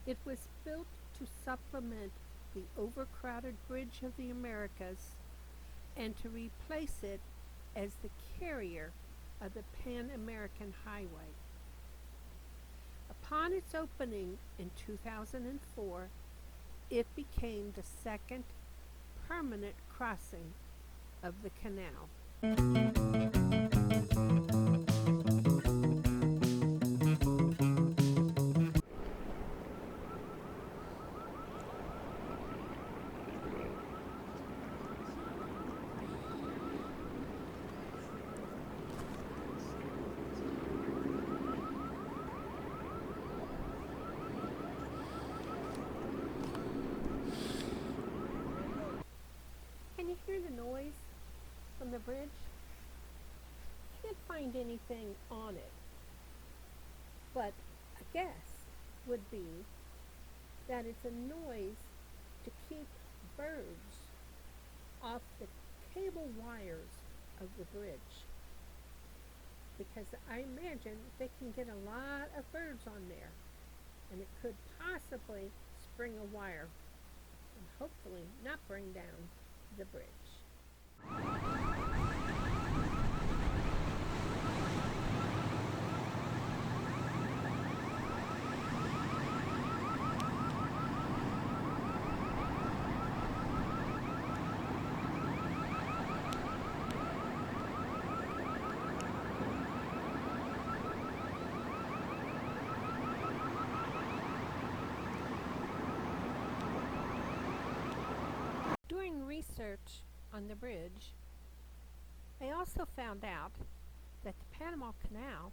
It was built to supplement the overcrowded Bridge of the Americas and to replace it as the carrier of the Pan American Highway. Upon its opening in 2004, it became the second permanent crossing of the canal. Can you hear the noise from the bridge? Can't find anything on it, but a guess would be that it's a noise to keep birds off the cable wires of the bridge, because I imagine they can get a lot of birds on there, and it could possibly spring a wire and hopefully not bring down the bridge. Doing research on the bridge, I also found out that the Panama Canal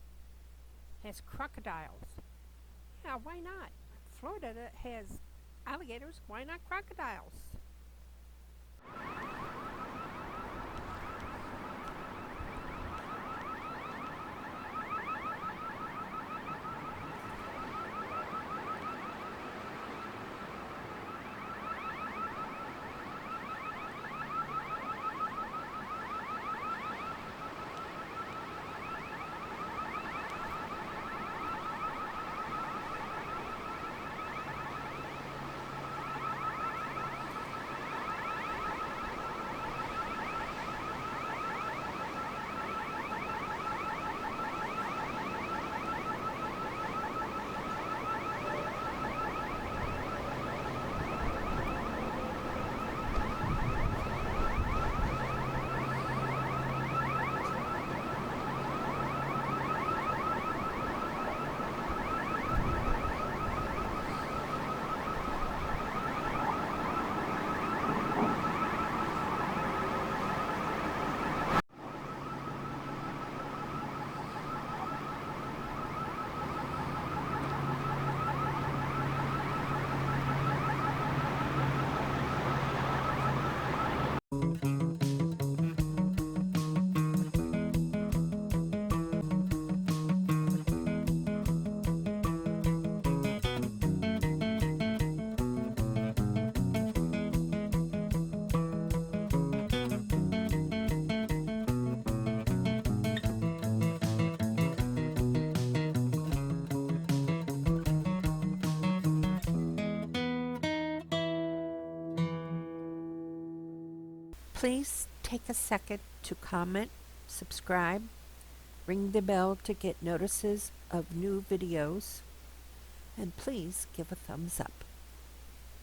has crocodiles. Yeah, why not? Florida has alligators, why not crocodiles? Please take a second to comment, subscribe, ring the bell to get notices of new videos, and please give a thumbs up.